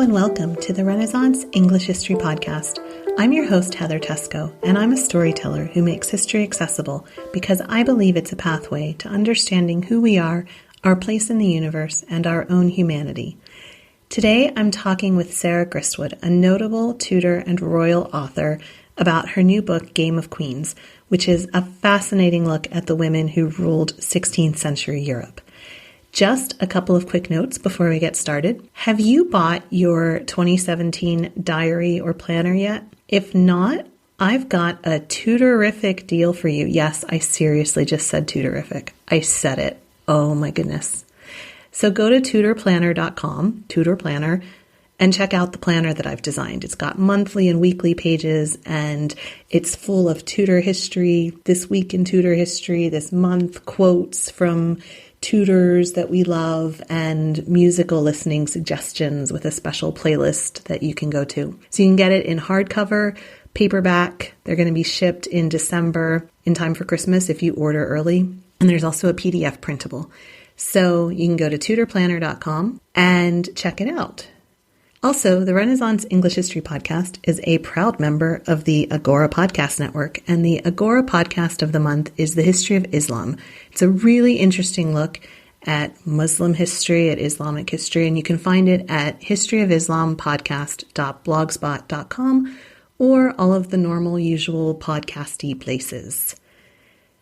and welcome to the Renaissance English History Podcast. I'm your host, Heather Tesco, and I'm a storyteller who makes history accessible because I believe it's a pathway to understanding who we are, our place in the universe, and our own humanity. Today, I'm talking with Sarah Gristwood, a notable Tudor and royal author, about her new book, Game of Queens, which is a fascinating look at the women who ruled 16th century Europe. Just a couple of quick notes before we get started. Have you bought your 2017 diary or planner yet? If not, I've got a Tudorific deal for you. Yes, I seriously just said Tudorific. I said it. Oh my goodness. So go to tudorplanner.com, Tudor Planner, and check out the planner that I've designed. It's got monthly and weekly pages, and it's full of Tudor history, this week in Tudor history, this month, quotes from Tudors that we love, and musical listening suggestions with a special playlist that you can go to. So you can get it in hardcover, paperback. They're going to be shipped in December in time for Christmas if you order early. And there's also a PDF printable. So you can go to tudorplanner.com and check it out. Also, the Renaissance English History Podcast is a proud member of the Agora Podcast Network, and the Agora Podcast of the Month is the history of Islam. It's a really interesting look at Muslim history, at Islamic history, and you can find it at historyofislam.podcast.blogspot.com or all of the normal, usual podcasty places.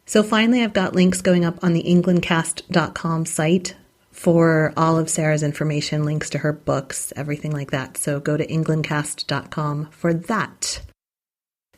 So finally, I've got links going up on the englandcast.com site for all of Sarah's information, links to her books, everything like that. So go to englandcast.com for that.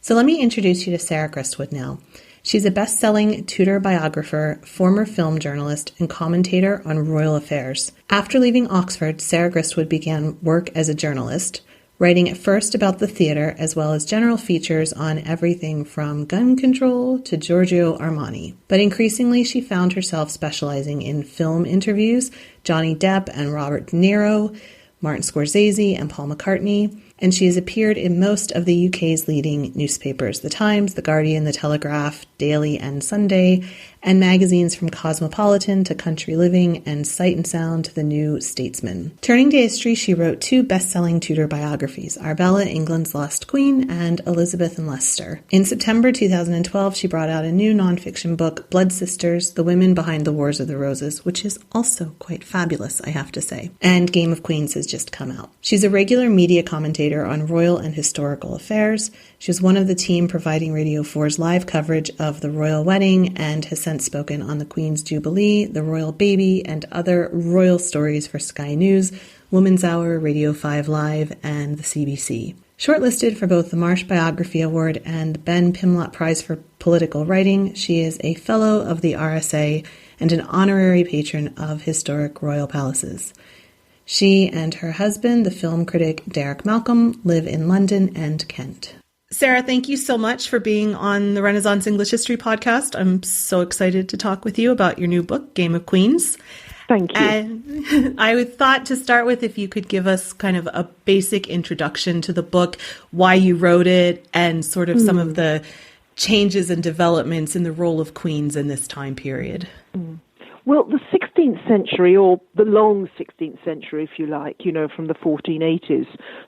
So let me introduce you to Sarah Gristwood now. She's a best-selling Tudor biographer, former film journalist, and commentator on royal affairs. After leaving Oxford, Sarah Gristwood began work as a journalist, writing at first about the theatre as well as general features on everything from gun control to Giorgio Armani. But increasingly, she found herself specializing in film interviews, Johnny Depp and Robert De Niro, Martin Scorsese and Paul McCartney, and she has appeared in most of the UK's leading newspapers, The Times, The Guardian, The Telegraph, Daily and Sunday, and magazines from Cosmopolitan to Country Living and Sight and Sound to The New Statesman. Turning to history, she wrote two best-selling Tudor biographies, Arbella, England's Lost Queen, and Elizabeth and Leicester. In September 2012, she brought out a new nonfiction book, Blood Sisters, The Women Behind the Wars of the Roses, which is also quite fabulous, I have to say. And Game of Queens has just come out. She's a regular media commentator on royal and historical affairs. She was one of the team providing Radio 4's live coverage of the royal wedding and has since spoken on the Queen's Jubilee, the royal baby, and other royal stories for Sky News, Woman's Hour, Radio 5 Live, and the CBC. Shortlisted for both the Marsh Biography Award and the Ben Pimlott Prize for Political Writing, she is a Fellow of the RSA and an honorary patron of historic royal palaces. She and her husband, the film critic Derek Malcolm, live in London and Kent. Sarah, thank you so much for being on the Renaissance English History Podcast. I'm so excited to talk with you about your new book, Game of Queens. Thank you. And I thought to start with, if you could give us kind of a basic introduction to the book, why you wrote it, and sort of some of the changes and developments in the role of queens in this time period. Well, the 16th century, or the long 16th century, if you like, from the 1480s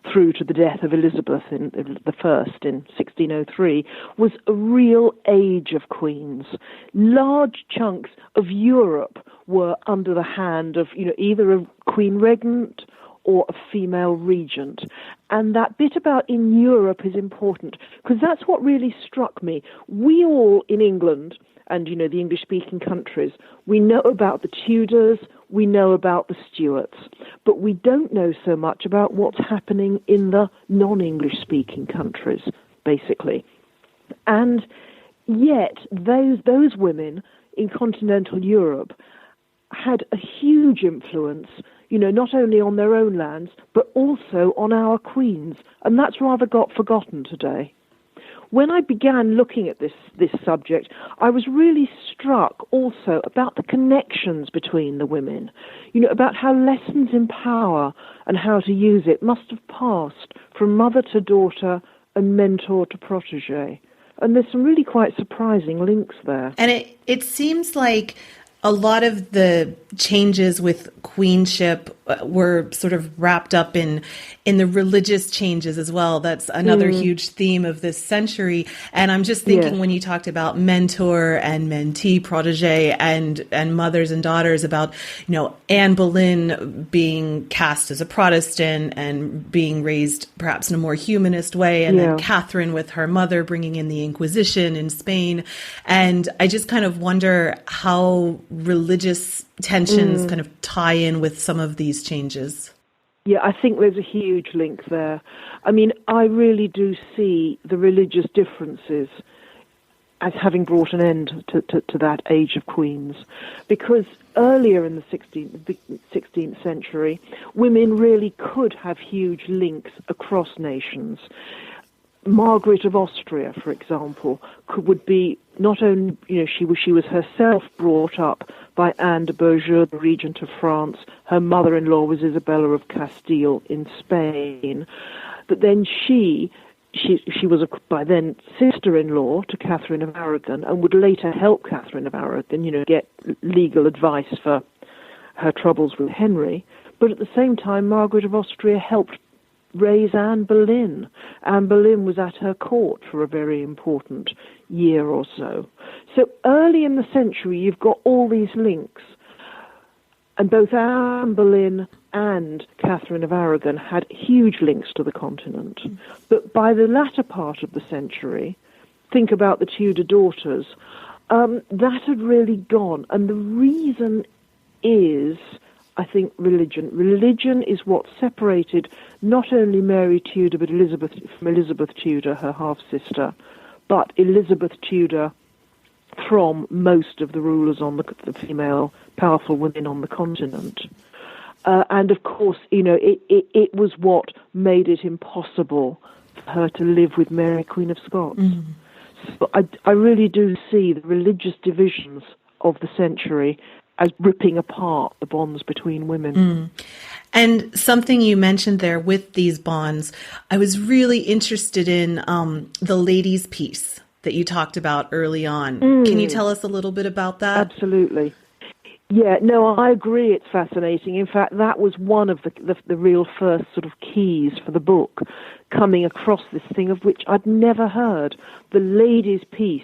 through to the death of Elizabeth I in 1603, was a real age of queens. Large chunks of Europe were under the hand of, either a queen regnant or a female regent. And that bit about in Europe is important, because that's what really struck me. We all in England, and, the English-speaking countries, we know about the Tudors, we know about the Stuarts, but we don't know so much about what's happening in the non-English-speaking countries, basically. And yet, those women in continental Europe had a huge influence, not only on their own lands, but also on our queens, and that's rather got forgotten today. When I began looking at this subject, I was really struck also about the connections between the women, about how lessons in power and how to use it must have passed from mother to daughter and mentor to protege. And there's some really quite surprising links there. And it seems like a lot of the changes with queenship were sort of wrapped up in the religious changes as well. That's another huge theme of this century. And I'm just thinking when you talked about mentor and mentee, protege, and mothers and daughters, about, Anne Boleyn being cast as a Protestant and being raised perhaps in a more humanist way, and then Catherine with her mother bringing in the Inquisition in Spain. And I just kind of wonder how religious tensions kind of tie in with some of these changes. Yeah, I think there's a huge link there. I mean, I really do see the religious differences as having brought an end to that age of queens, because earlier in the 16th century, women really could have huge links across nations. Margaret of Austria, for example, would be not only, she was herself brought up by Anne de Beaujeu, the regent of France. Her mother-in-law was Isabella of Castile in Spain. But then she was by then sister-in-law to Catherine of Aragon, and would later help Catherine of Aragon, get legal advice for her troubles with Henry. But at the same time, Margaret of Austria helped raise Anne Boleyn. Anne Boleyn was at her court for a very important year or so. So early in the century, you've got all these links. And both Anne Boleyn and Catherine of Aragon had huge links to the continent. But by the latter part of the century, think about the Tudor daughters, that had really gone. And the reason is, I think, religion. Religion is what separated not only Mary Tudor but Elizabeth Tudor, her half-sister, but Elizabeth Tudor from most of the rulers on the female powerful women on the continent. And of course, it was what made it impossible for her to live with Mary, Queen of Scots. So I really do see the religious divisions of the century as ripping apart the bonds between women. And something you mentioned there with these bonds, I was really interested in the ladies' peace that you talked about early on. Can you tell us a little bit about that? Absolutely. Yeah, no, I agree, it's fascinating. In fact, that was one of the real first sort of keys for the book, coming across this thing of which I'd never heard, the ladies' peace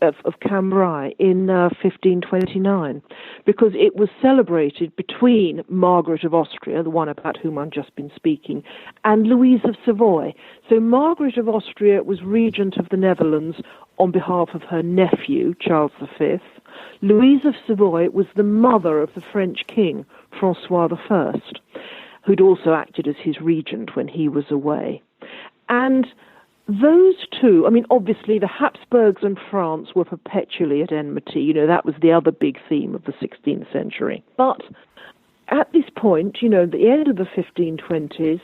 of Cambrai in 1529, because it was celebrated between Margaret of Austria, the one about whom I've just been speaking, and Louise of Savoy. So Margaret of Austria was regent of the Netherlands on behalf of her nephew, Charles V. Louise of Savoy was the mother of the French king, Francois I, who'd also acted as his regent when he was away. And those two, I mean, obviously the Habsburgs and France were perpetually at enmity. That was the other big theme of the 16th century. But at this point, at the end of the 1520s,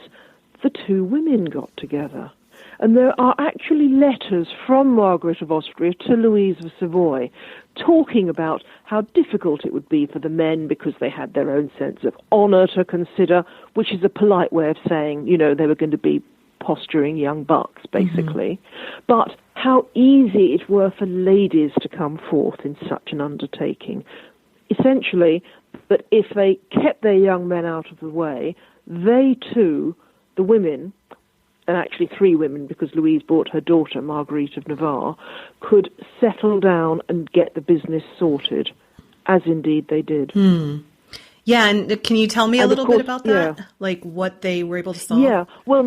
the two women got together. And there are actually letters from Margaret of Austria to Louise of Savoy talking about how difficult it would be for the men because they had their own sense of honour to consider, which is a polite way of saying, they were going to be posturing young bucks, basically. But how easy it were for ladies to come forth in such an undertaking. Essentially, that if they kept their young men out of the way, they too, the women, and actually three women, because Louise brought her daughter, Marguerite of Navarre, could settle down and get the business sorted, as indeed they did. Yeah, and can you tell me a little bit about that? Yeah. Like what they were able to solve? Yeah, well,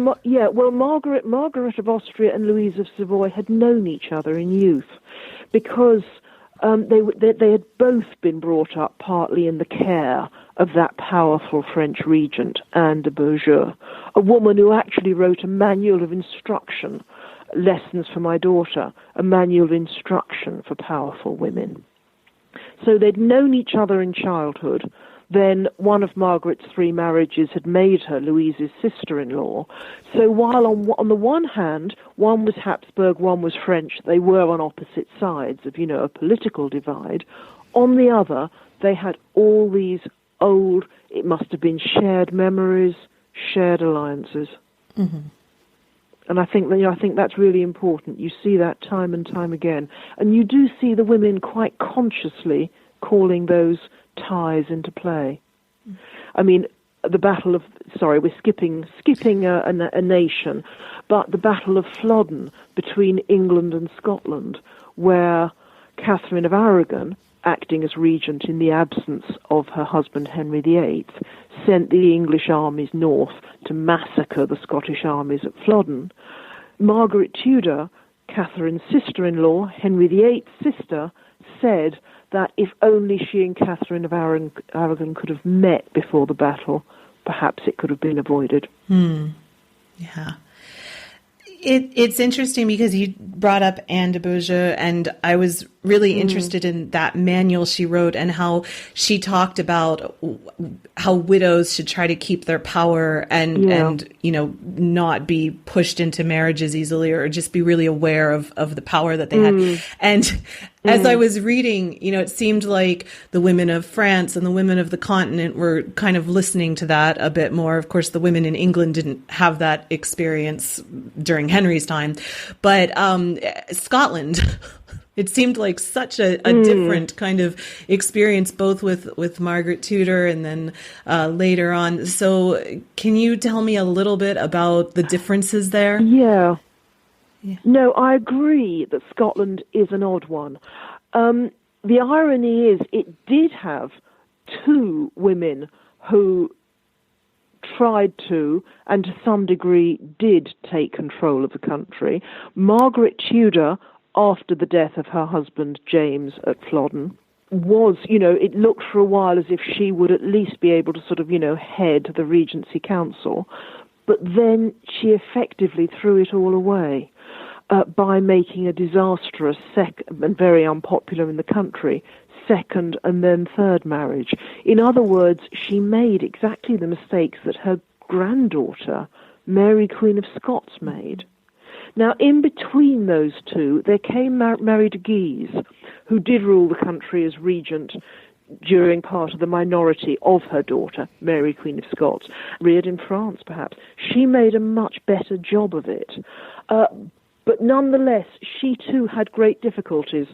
Margaret of Austria and Louise of Savoy had known each other in youth, because they had both been brought up partly in the care of that powerful French regent, Anne de Beaujeu, a woman who actually wrote a manual of instruction, Lessons for My Daughter, a manual of instruction for powerful women. So they'd known each other in childhood. Then one of Margaret's three marriages had made her Louise's sister-in-law. So while on the one hand, one was Habsburg, one was French, they were on opposite sides of, a political divide. On the other, they had all these old, it must have been shared memories, shared alliances. And I think that's really important. You see that time and time again. And you do see the women quite consciously calling those ties into play. I mean, the Battle of, we're skipping a nation, but the Battle of Flodden between England and Scotland, where Catherine of Aragon, acting as regent in the absence of her husband Henry VIII, sent the English armies north to massacre the Scottish armies at Flodden. Margaret Tudor, Catherine's sister-in-law, Henry VIII's sister, said that if only she and Catherine of Aragon could have met before the battle, perhaps it could have been avoided. Yeah. It's interesting because you brought up Anne de Beaujeu, and I was really interested in that manual she wrote and how she talked about how widows should try to keep their power and you know, not be pushed into marriages easily, or just be really aware of the power that they had. And as I was reading, you know, it seemed like the women of France and the women of the continent were kind of listening to that a bit more. Of course, the women in England didn't have that experience during Henry's time, but Scotland, it seemed like such a different kind of experience, both with Margaret Tudor and then later on. So can you tell me a little bit about the differences there? Yeah. No, I agree that Scotland is an odd one. The irony is it did have two women who tried to, and to some degree did, take control of the country. Margaret Tudor, after the death of her husband James at Flodden, was, you know, it looked for a while as if she would at least be able to sort of, you know, head the Regency Council. But then she effectively threw it all away by making a disastrous and very unpopular in the country second and then third marriage. In other words, she made exactly the mistakes that her granddaughter, Mary Queen of Scots, made. Now, in between those two, there came Mary de Guise, who did rule the country as regent during part of the minority of her daughter, Mary Queen of Scots, reared in France, perhaps. She made a much better job of it. But nonetheless, she too had great difficulties.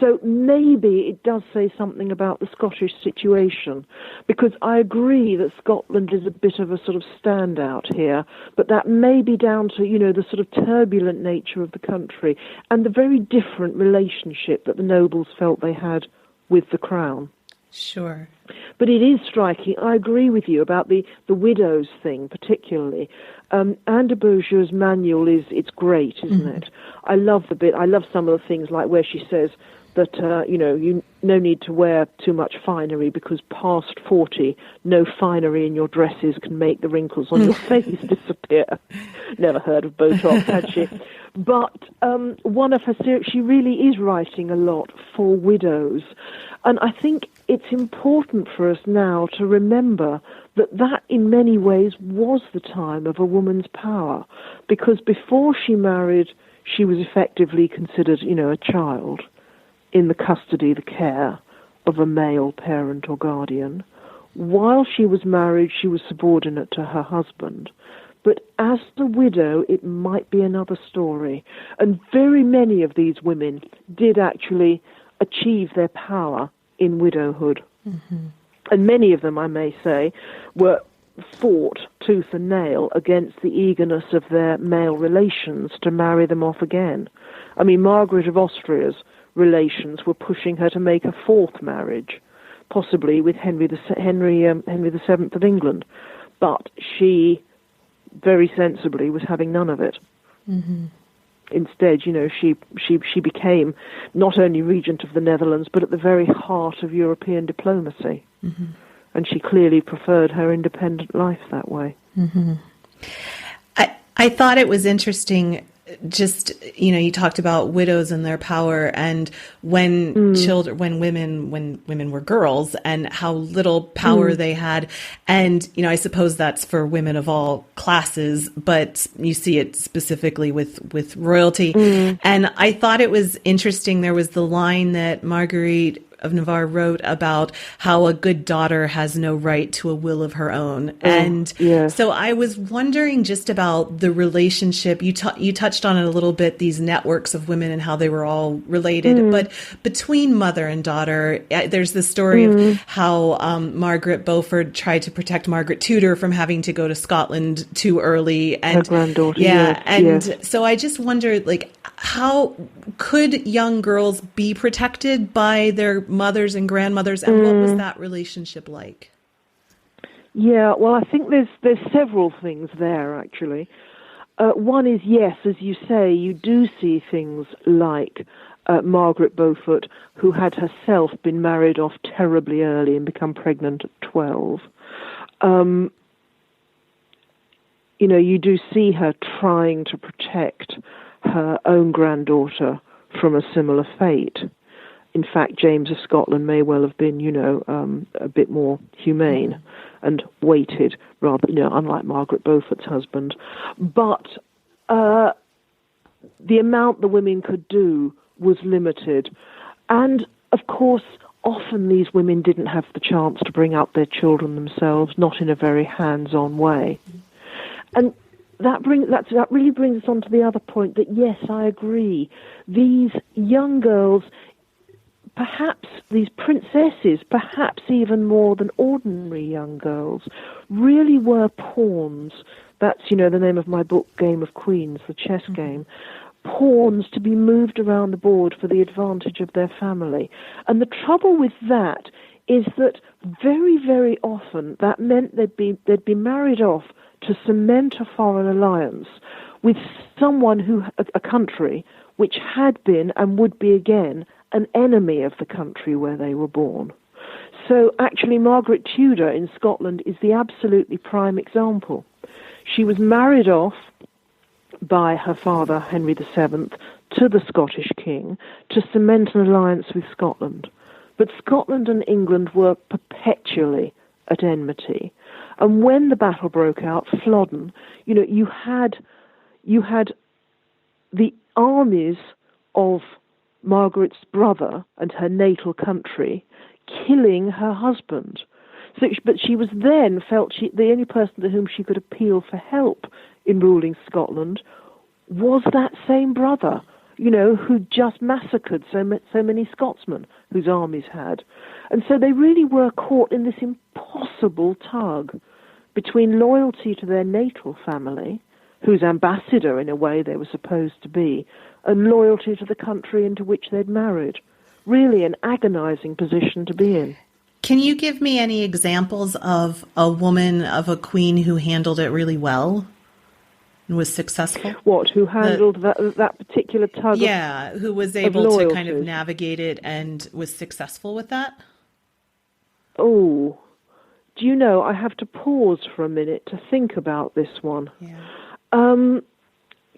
So maybe it does say something about the Scottish situation, because I agree that Scotland is a bit of a sort of standout here, but that may be down to, you know, the sort of turbulent nature of the country and the very different relationship that the nobles felt they had with the crown. Sure. But it is striking. I agree with you about the widows thing, particularly. Anne de Beaujeu's manual it's great, isn't it? I love the bit. I love some of the things like where she says that, you know, you no need to wear too much finery because past 40, no finery in your dresses can make the wrinkles on your face disappear. Never heard of Botox, had she? But one of her series, she really is writing a lot for widows. And I think it's important for us now to remember that in many ways was the time of a woman's power, because before she married, she was effectively considered, you know, a child in the custody, the care of a male parent or guardian. While she was married, she was subordinate to her husband. But as a widow, it might be another story. And very many of these women did actually achieve their power in widowhood. And many of them, I may say, were fought tooth and nail against the eagerness of their male relations to marry them off again. I mean, Margaret of Austria's relations were pushing her to make a fourth marriage, possibly with Henry VII of England. But she, very sensibly, was having none of it. Instead, you know, she became not only regent of the Netherlands, but at the very heart of European diplomacy. And she clearly preferred her independent life that way. I thought it was interesting, just, you know, you talked about widows and their power, and when women were girls, and how little power they had. And, you know, I suppose that's for women of all classes, but you see it specifically with royalty. And I thought it was interesting. There was the line that Marguerite of Navarre wrote about how a good daughter has no right to a will of her own. And so I was wondering just about the relationship. You touched on it a little bit, these networks of women and how they were all related. But between mother and daughter, there's the story of how Margaret Beaufort tried to protect Margaret Tudor from having to go to Scotland too early. And her granddaughter. So I just wondered, like, how could young girls be protected by their mothers and grandmothers, and what was that relationship like? Yeah, well, I think there's several things there, actually. One is, yes, as you say, you do see things like Margaret Beaufort, who had herself been married off terribly early and become pregnant at 12. You do see her trying to protect her own granddaughter from a similar fate. In fact, James of Scotland may well have been, a bit more humane and waited, rather, unlike Margaret Beaufort's husband. But the amount the women could do was limited. And, of course, often these women didn't have the chance to bring up their children themselves, not in a very hands-on way. And that really brings us on to the other point that, yes, I agree. These young girls, perhaps these princesses, perhaps even more than ordinary young girls, really were pawns. That's, the name of my book, Game of Queens, the chess game. Pawns to be moved around the board for the advantage of their family. And the trouble with that is that very, very often that meant they'd be married off to cement a foreign alliance with someone a country which had been and would be again an enemy of the country where they were born. So actually Margaret Tudor in Scotland is the absolutely prime example. She was married off by her father, Henry VII, to the Scottish king to cement an alliance with Scotland. But Scotland and England were perpetually at enmity. And when the battle broke out, Flodden, you had the armies of Margaret's brother and her natal country killing her husband. But she was then the only person to whom she could appeal for help in ruling Scotland was that same brother, who just massacred so many Scotsmen whose armies had. And so they really were caught in this impossible tug between loyalty to their natal family, whose ambassador in a way they were supposed to be, and loyalty to the country into which they'd married. Really an agonizing position to be in. Can you give me any examples of a woman, of a queen who handled it really well and was successful? What, who handled that particular tug? Yeah, who was able to kind of navigate it and was successful with that? Oh, do you know, I have to pause for a minute to think about this one. Yeah.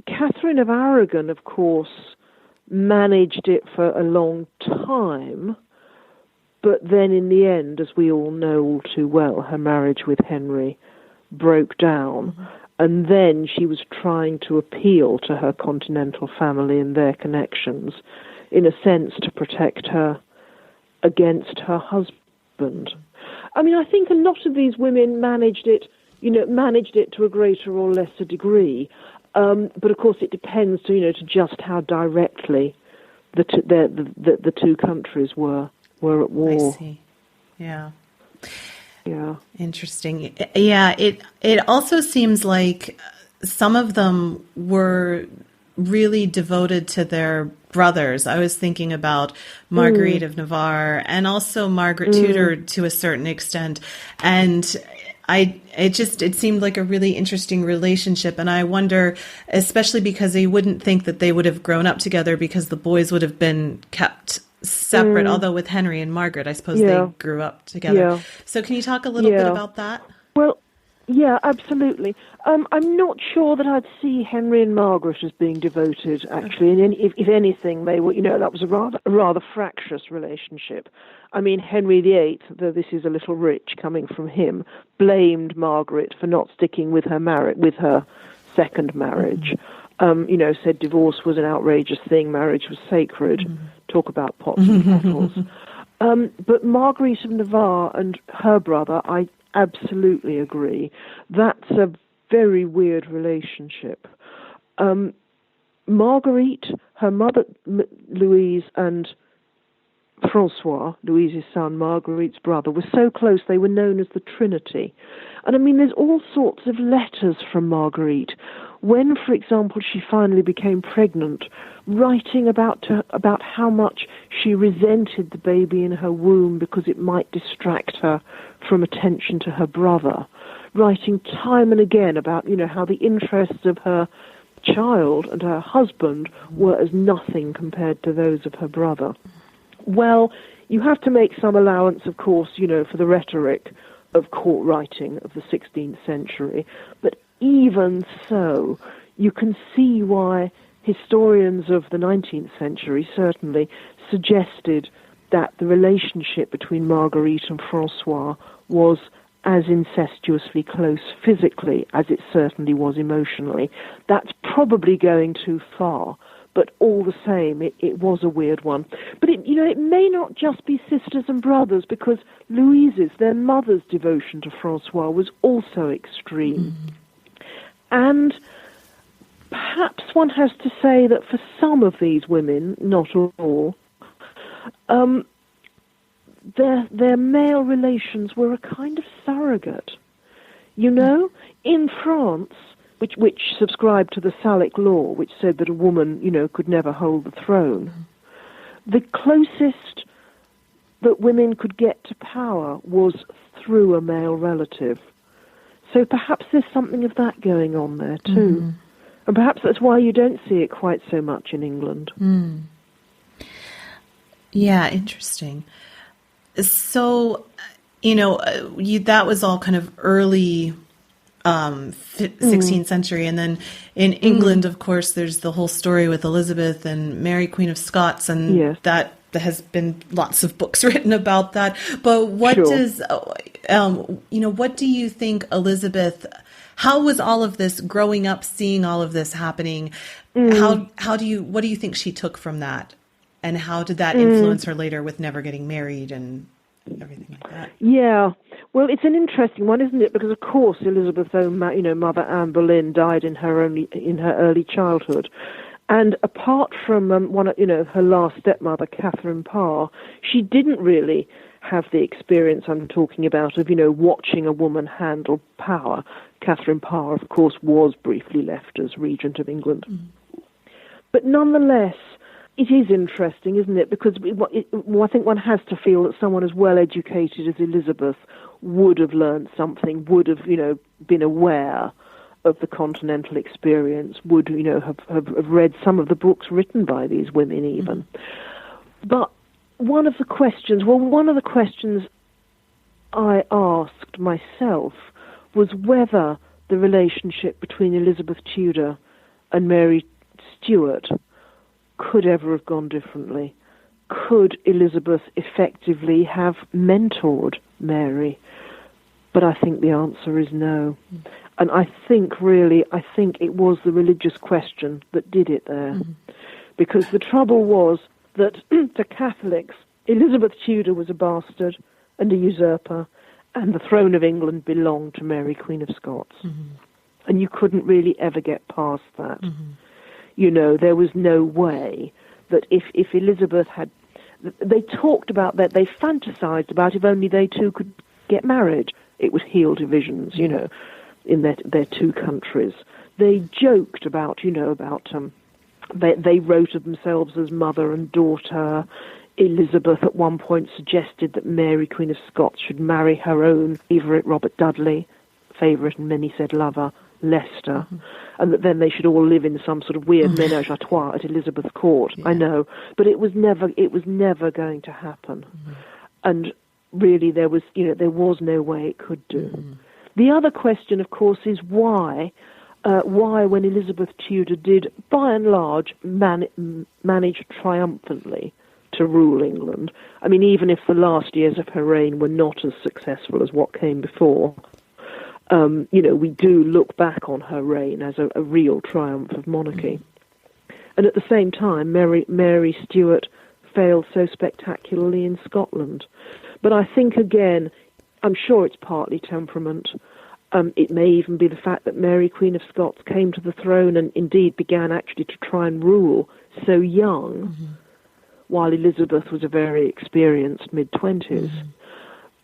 Catherine of Aragon, of course, managed it for a long time, but then in the end, as we all know all too well, her marriage with Henry broke down, and then she was trying to appeal to her continental family and their connections, in a sense to protect her against her husband. I mean, I think a lot of these women managed it to a greater or lesser degree. But of course, it depends to just how directly the two countries were at war. I see. Yeah. Yeah. Interesting. Yeah. It also seems like some of them were really devoted to their brothers. I was thinking about Marguerite of Navarre and also Margaret Tudor to a certain extent. And it seemed like a really interesting relationship. And I wonder, especially because you wouldn't think that they would have grown up together because the boys would have been kept separate. Although with Henry and Margaret, I suppose they grew up together. Yeah. So can you talk a little bit about that? Well, yeah, absolutely. I'm not sure that I'd see Henry and Margaret as being devoted, actually. And if anything, they were, that was a rather fractious relationship. I mean, Henry VIII, though this is a little rich coming from him, blamed Margaret for not sticking with her second marriage. Said divorce was an outrageous thing, marriage was sacred. Talk about pots and kettles. But Marguerite of Navarre and her brother, I absolutely agree. That's a very weird relationship. Marguerite, her mother Louise, and Francois, Louise's son, Marguerite's brother, were so close they were known as the Trinity. And I mean, there's all sorts of letters from Marguerite. When, for example, she finally became pregnant, writing about how much she resented the baby in her womb because it might distract her from attention to her brother, writing time and again about, how the interests of her child and her husband were as nothing compared to those of her brother. Well, you have to make some allowance, of course, for the rhetoric of court writing of the 16th century, but even so, you can see why historians of the 19th century certainly suggested that the relationship between Marguerite and Francois was as incestuously close physically as it certainly was emotionally. That's probably going too far, but all the same, it was a weird one. But it may not just be sisters and brothers, because Louise's, their mother's devotion to Francois was also extreme. Mm-hmm. And perhaps one has to say that for some of these women, not all, their male relations were a kind of surrogate. In France, which subscribed to the Salic law, which said that a woman, could never hold the throne, the closest that women could get to power was through a male relative. So perhaps there's something of that going on there too. Mm-hmm. And perhaps that's why you don't see it quite so much in England. Mm. Yeah, interesting. So, that was all kind of early 16th century. And then in England, of course, there's the whole story with Elizabeth and Mary, Queen of Scots, and yes. that has been lots of books written about that. But what does, what do you think Elizabeth, how was all of this growing up, seeing all of this happening? What do you think she took from that? And how did that influence her later with never getting married and everything like that? Yeah. Well, it's an interesting one, isn't it? Because, of course, Elizabeth's own, mother, Anne Boleyn, died in her early childhood. And apart from her last stepmother, Catherine Parr, she didn't really have the experience I'm talking about of, watching a woman handle power. Catherine Parr, of course, was briefly left as regent of England. Mm. But nonetheless, it is interesting, isn't it? Because I think one has to feel that someone as well educated as Elizabeth would have learned something, would have, been aware of the continental experience, would, have read some of the books written by these women even. But one of the questions I asked myself was whether the relationship between Elizabeth Tudor and Mary Stuart could ever have gone differently. Could Elizabeth effectively have mentored Mary? But I think the answer is no. And I think it was the religious question that did it there. Because the trouble was that to Catholics, Elizabeth Tudor was a bastard and a usurper, and the throne of England belonged to Mary, Queen of Scots. And you couldn't really ever get past that. There was no way that if Elizabeth had... They talked about that, they fantasized about if only they two could get married, it would heal divisions, in their two countries. They joked about, they wrote of themselves as mother and daughter. Elizabeth at one point suggested that Mary, Queen of Scots, should marry her own favourite Robert Dudley, favourite and many said lover, Leicester, and that then they should all live in some sort of weird ménage à trois at Elizabeth's court. Yeah. I know, but it was never going to happen. And really, there was no way it could do. The other question, of course, is why when Elizabeth Tudor did, by and large, manage triumphantly to rule England. I mean, even if the last years of her reign were not as successful as what came before, we do look back on her reign as a real triumph of monarchy. And at the same time, Mary Stuart failed so spectacularly in Scotland. But I think, again, I'm sure it's partly temperament. It may even be the fact that Mary, Queen of Scots, came to the throne and indeed began actually to try and rule so young, while Elizabeth was a very experienced mid-20s.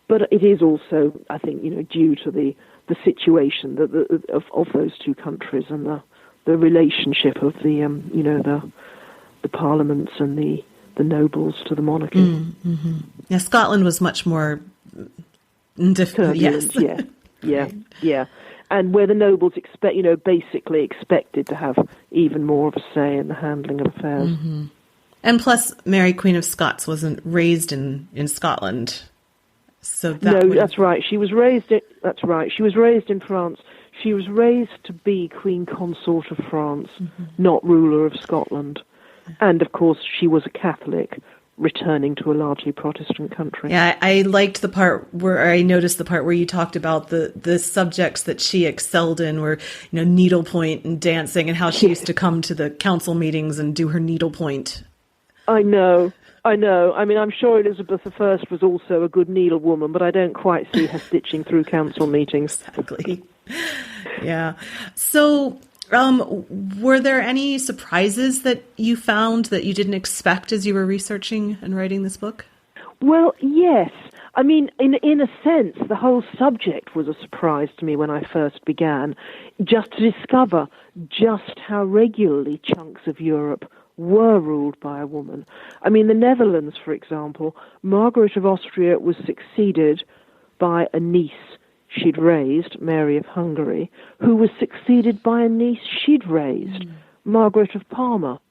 But it is also, I think, due to the situation of those two countries and the relationship of the parliaments and the nobles to the monarchy. Yeah, Scotland was much more difficult. Yes. Yeah. And where the nobles basically expected to have even more of a say in the handling of affairs. And plus, Mary, Queen of Scots, wasn't raised in Scotland. So that's right. She was raised in France. She was raised to be Queen Consort of France, not ruler of Scotland. And of course, she was a Catholic, returning to a largely Protestant country. Yeah, I liked the part where I noticed the part where you talked about the subjects that she excelled in were, needlepoint and dancing, and how she used to come to the council meetings and do her needlepoint. I know. I mean, I'm sure Elizabeth I was also a good needlewoman, but I don't quite see her stitching through council meetings. Exactly. Yeah. So, were there any surprises that you found that you didn't expect as you were researching and writing this book? Well, yes. I mean, in a sense, the whole subject was a surprise to me when I first began, just to discover just how regularly chunks of Europe were ruled by a woman. I mean, the Netherlands, for example, Margaret of Austria was succeeded by a niece she'd raised, Mary of Hungary, who was succeeded by a niece she'd raised, Margaret of Parma.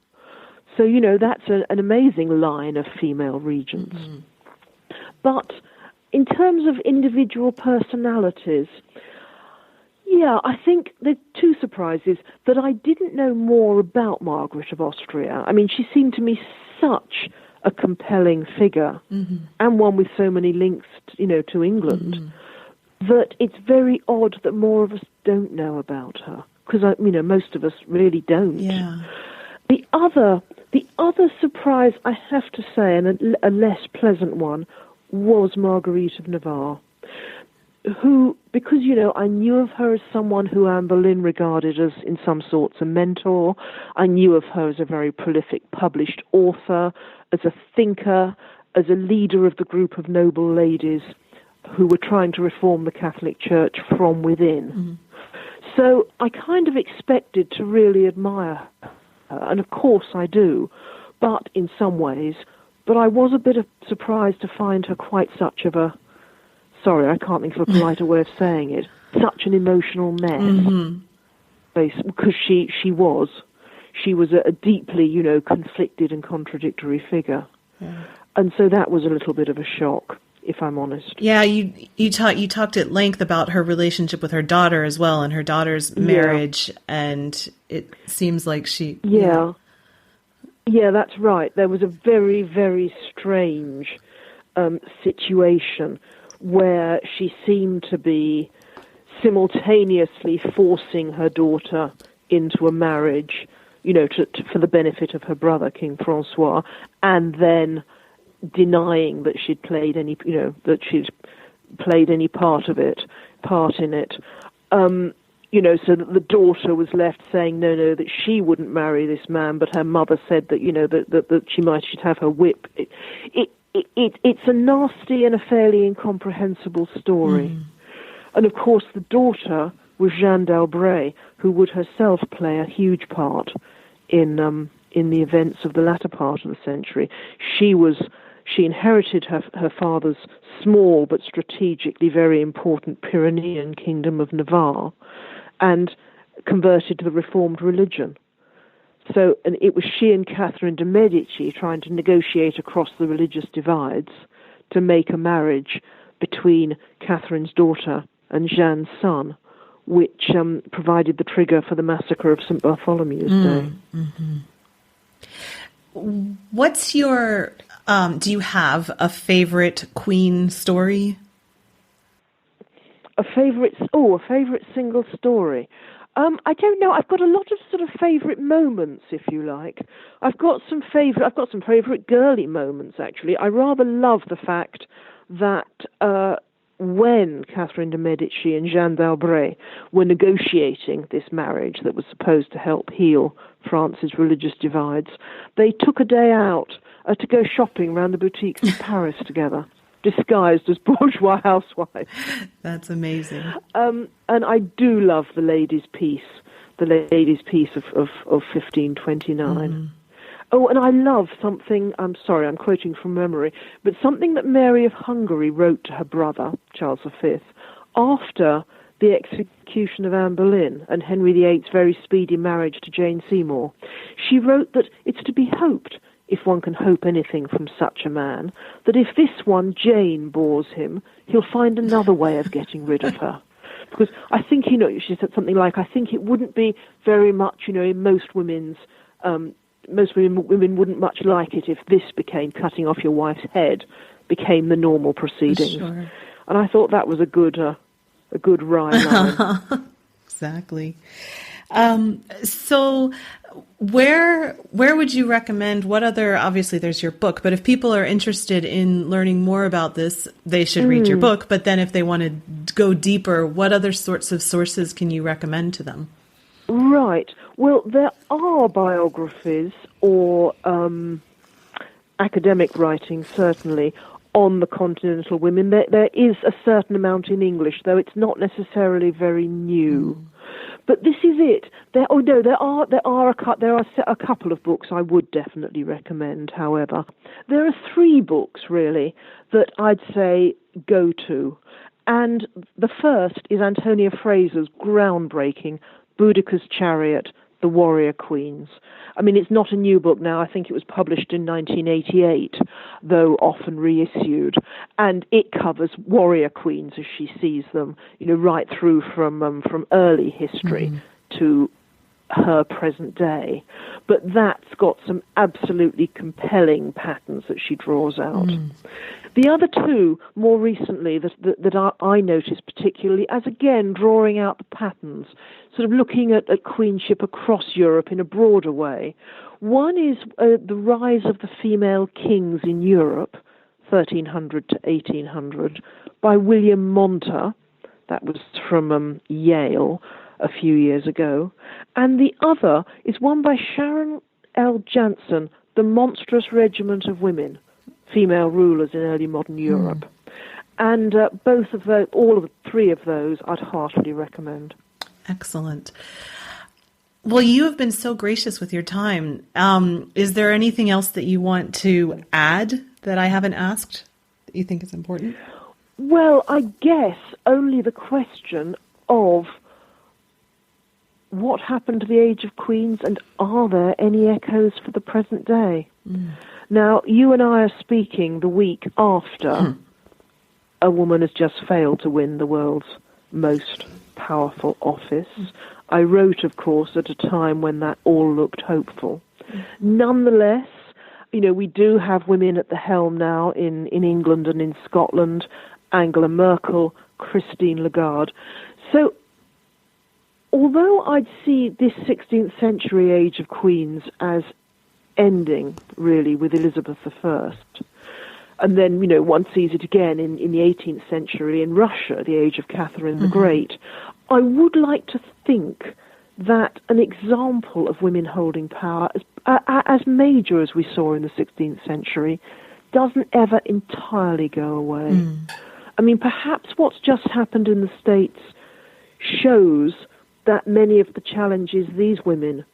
So, that's an amazing line of female regents. But in terms of individual personalities, yeah, I think there are two surprises: that I didn't know more about Margaret of Austria. I mean, she seemed to me such a compelling figure, and one with so many links, to England, that it's very odd that more of us don't know about her, because, most of us really don't. Yeah. The other surprise, I have to say, and a less pleasant one, was Marguerite of Navarre, who, because, I knew of her as someone who Anne Boleyn regarded as, in some sorts, a mentor. I knew of her as a very prolific published author, as a thinker, as a leader of the group of noble ladies who were trying to reform the Catholic Church from within. So I kind of expected to really admire her, and of course I do, but in some ways. But I was a bit surprised to find her quite such of a, sorry, I can't think of a politer way of saying it, such an emotional mess. Because she was a deeply, conflicted and contradictory figure. And so that was a little bit of a shock, if I'm honest. Yeah, you talked at length about her relationship with her daughter as well, and her daughter's marriage, and it seems like she... Yeah, that's right. There was a very, very strange situation where she seemed to be simultaneously forcing her daughter into a marriage, for the benefit of her brother, King Francois, and then denying that she'd played any, part in it. So that the daughter was left saying no, that she wouldn't marry this man, but her mother said that, that she'd have her whip. It's a nasty and a fairly incomprehensible story. And of course the daughter was Jeanne d'Albret, who would herself play a huge part in the events of the latter part of the century. She inherited her father's small but strategically very important Pyrenean kingdom of Navarre, and converted to the Reformed religion. So, and it was she and Catherine de' Medici trying to negotiate across the religious divides to make a marriage between Catherine's daughter and Jeanne's son, which provided the trigger for the massacre of St. Bartholomew's Day. What's your, do you have a favorite Queen story? A favorite single story. I don't know. I've got a lot of sort of favourite moments, if you like. I've got some favourite girly moments, actually. I rather love the fact that when Catherine de' Medici and Jeanne d'Albret were negotiating this marriage that was supposed to help heal France's religious divides, they took a day out to go shopping around the boutiques in Paris together, disguised as bourgeois housewives. That's amazing. And I do love the ladies' peace of 1529. Oh, and I love something, I'm sorry, I'm quoting from memory, but something that Mary of Hungary wrote to her brother, Charles V, after the execution of Anne Boleyn and Henry VIII's very speedy marriage to Jane Seymour. She wrote that it's to be hoped, if one can hope anything from such a man, that if this one, Jane, bores him, he'll find another way of getting rid of her. Because I think, she said something like, I think it wouldn't be very much, in most women wouldn't much like it if this became, cutting off your wife's head, became the normal proceedings. Sure. And I thought that was a good rhyme line. Exactly. So where would you recommend, what other, obviously there's your book, but if people are interested in learning more about this, they should read your book. But then if they want to go deeper, what other sorts of sources can you recommend to them? Right. Well, there are biographies or academic writing, certainly, on the continental women. There is a certain amount in English, though it's not necessarily very new. But this is it. There are a couple of books I would definitely recommend. However, there are 3 books really that I'd say go to, and the first is Antonia Fraser's groundbreaking Boudicca's Chariot, The Warrior Queens. I mean, it's not a new book now. I think it was published in 1988, though often reissued. And it covers warrior queens as she sees them, right through from early history to her present day. But that's got some absolutely compelling patterns that she draws out. The other 2, more recently, that I noticed particularly as, again, drawing out the patterns, sort of looking at queenship across Europe in a broader way. One is The Rise of the Female Kings in Europe, 1300 to 1800, by William Monter. That was from Yale a few years ago. And the other is one by Sharon L. Jansen, The Monstrous Regiment of Women, Female Rulers in Early Modern Europe. And all of the 3 of those I'd heartily recommend. Excellent. Well, you have been so gracious with your time. Is there anything else that you want to add that I haven't asked that you think is important? Well, I guess only the question of what happened to the Age of Queens, and are there any echoes for the present day? Now, you and I are speaking the week after a woman has just failed to win the world's most powerful office. I wrote, of course, at a time when that all looked hopeful. Nonetheless, we do have women at the helm now in England and in Scotland, Angela Merkel, Christine Lagarde. So, although I'd see this 16th century Age of Queens as ending, really, with Elizabeth I, and then, one sees it again in the 18th century in Russia, the age of Catherine the Great, I would like to think that an example of women holding power, as major as we saw in the 16th century, doesn't ever entirely go away. I mean, perhaps what's just happened in the States shows that many of the challenges these women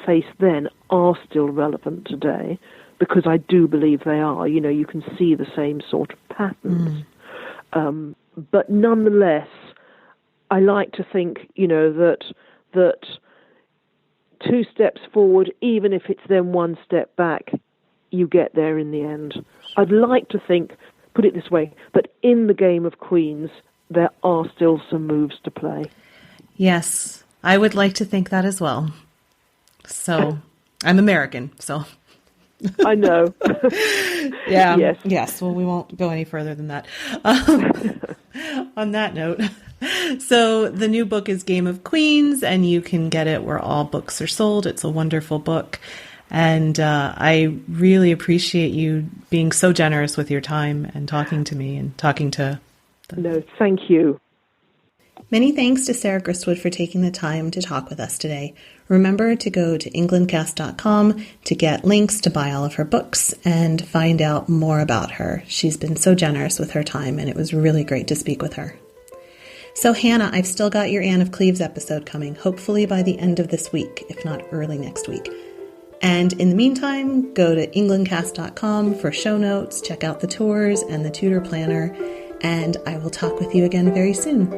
faced then are still relevant today, because I do believe they are. You can see the same sort of patterns. But nonetheless, I like to think, that 2 steps forward, even if it's then 1 step back, you get there in the end. I'd like to think, put it this way, that in the game of Queens, there are still some moves to play. Yes, I would like to think that as well. So, I'm American, so I know. Yeah. Yes. Yes. Well, we won't go any further than that. On that note, so the new book is Game of Queens, and you can get it where all books are sold. It's a wonderful book. And I really appreciate you being so generous with your time and talking to me and talking to... No, thank you. Many thanks to Sarah Gristwood for taking the time to talk with us today. Remember to go to englandcast.com to get links to buy all of her books and find out more about her. She's been so generous with her time, and it was really great to speak with her. So Hannah, I've still got your Anne of Cleves episode coming, hopefully by the end of this week, if not early next week. And in the meantime, go to englandcast.com for show notes, check out the tours and the tutor planner, and I will talk with you again very soon.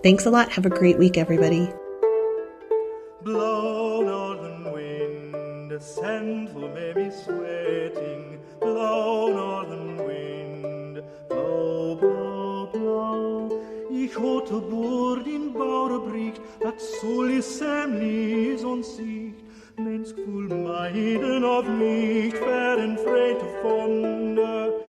Thanks a lot. Have a great week, everybody. Blow, northern wind, send for me sweating. Blow, northern wind, blow, blow, blow. Ich hatte Bord in Bauerbricht, dat solis semlis und Sicht. Mens gevoel meiden of nicht, ver en vreed te vonden.